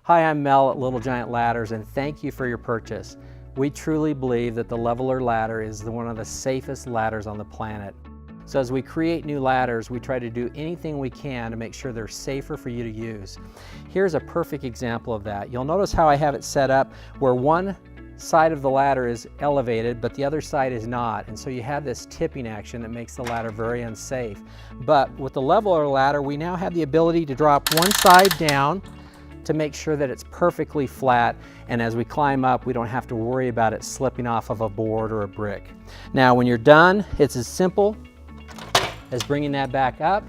Hi, I'm Mel at Little Giant Ladders, and thank you for your purchase. We truly believe that the leveler ladder is one of the safest ladders on the planet. So as we create new ladders, we try to do anything we can to make sure they're safer for you to use. Here's a perfect example of that. You'll notice how I have it set up where one side of the ladder is elevated, but the other side is not. And so you have this tipping action that makes the ladder very unsafe. But with the leveler ladder, we now have the ability to drop one side down to make sure that it's perfectly flat, and as we climb up we don't have to worry about it slipping off of a board or a brick. Now when you're done, it's as simple as bringing that back up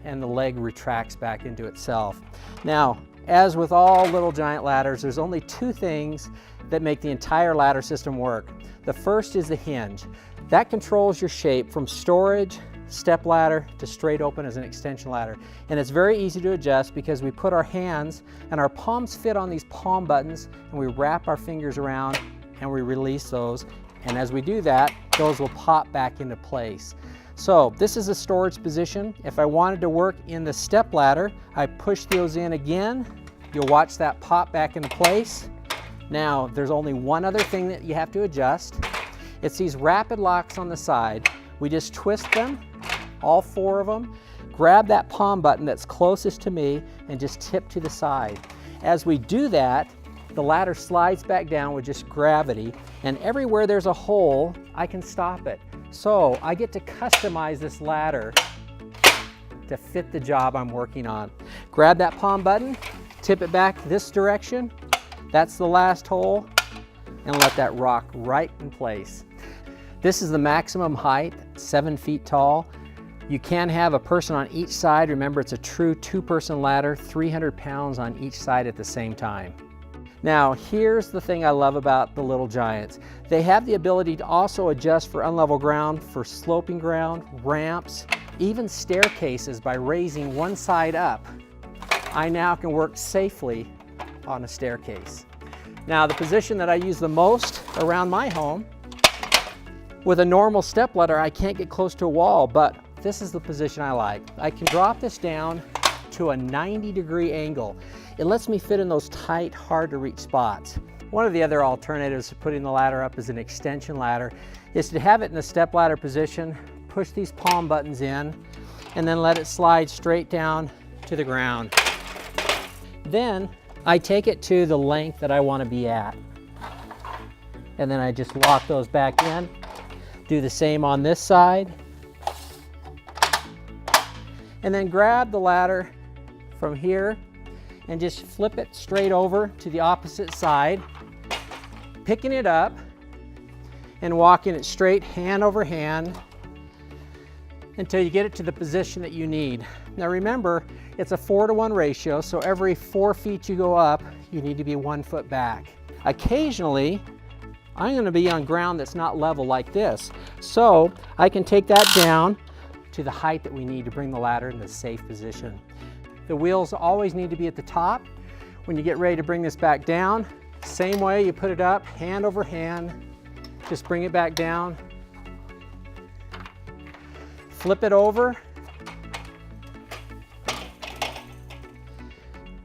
and the leg retracts back into itself. Now, as with all Little Giant ladders, there's only two things that make the entire ladder system work. The first is the hinge. That controls your shape from storage, step ladder, to straight open as an extension ladder. And it's very easy to adjust because we put our hands and our palms fit on these palm buttons, and we wrap our fingers around and we release those. And as we do that, those will pop back into place. So this is a storage position. If I wanted to work in the step ladder, I push those in again. You'll watch that pop back into place. Now, there's only one other thing that you have to adjust. It's these rapid locks on the side. We just twist them, all four of them, grab that palm button that's closest to me and just tip to the side. As we do that, the ladder slides back down with just gravity, and everywhere there's a hole, I can stop it. So I get to customize this ladder to fit the job I'm working on. Grab that palm button, tip it back this direction, that's the last hole, and let that rock right in place. This is the maximum height, 7 feet tall. You can have a person on each side. Remember, it's a true two-person ladder, 300 pounds on each side at the same time. Now, here's the thing I love about the Little Giants. They have the ability to also adjust for unlevel ground, for sloping ground, ramps, even staircases by raising one side up. I now can work safely on a staircase. Now, the position that I use the most around my home, with a normal step ladder, I can't get close to a wall, but this is the position I like. I can drop this down to a 90-degree angle. It lets me fit in those tight, hard-to-reach spots. One of the other alternatives to putting the ladder up as an extension ladder is to have it in the step ladder position, push these palm buttons in, and then let it slide straight down to the ground. Then I take it to the length that I want to be at. And then I just lock those back in. Do the same on this side. And then grab the ladder from here and just flip it straight over to the opposite side, picking it up and walking it straight hand over hand until you get it to the position that you need. Now remember, it's a 4-to-1 ratio, so every 4 feet you go up, you need to be 1 foot back. Occasionally, I'm going to be on ground that's not level like this, so I can take that down to the height that we need to bring the ladder in a safe position. The wheels always need to be at the top. When you get ready to bring this back down, same way, you put it up, hand over hand, just bring it back down, flip it over,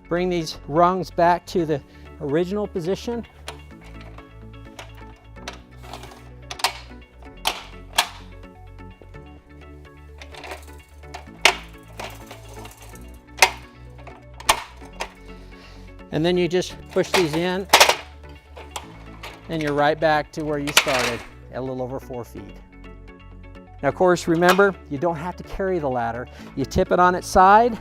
bring these rungs back to the original position. And then you just push these in and you're right back to where you started at a little over 4 feet. Now, of course, remember, you don't have to carry the ladder. You tip it on its side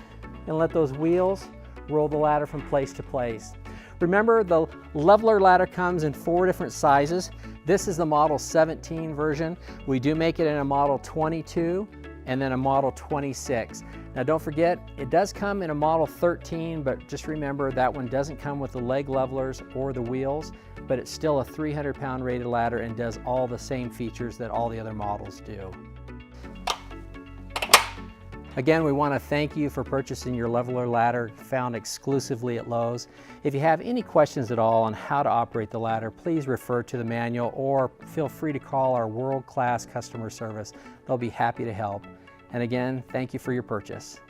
and let those wheels roll the ladder from place to place. Remember, the leveler ladder comes in 4 different sizes. This is the model 17 version. We do make it in a model 22 and then a model 26. Now don't forget, it does come in a model 13, but just remember that one doesn't come with the leg levelers or the wheels, but it's still a 300-pound rated ladder and does all the same features that all the other models do. Again, we want to thank you for purchasing your leveler ladder found exclusively at Lowe's. If you have any questions at all on how to operate the ladder, please refer to the manual or feel free to call our world-class customer service. They'll be happy to help. And again, thank you for your purchase.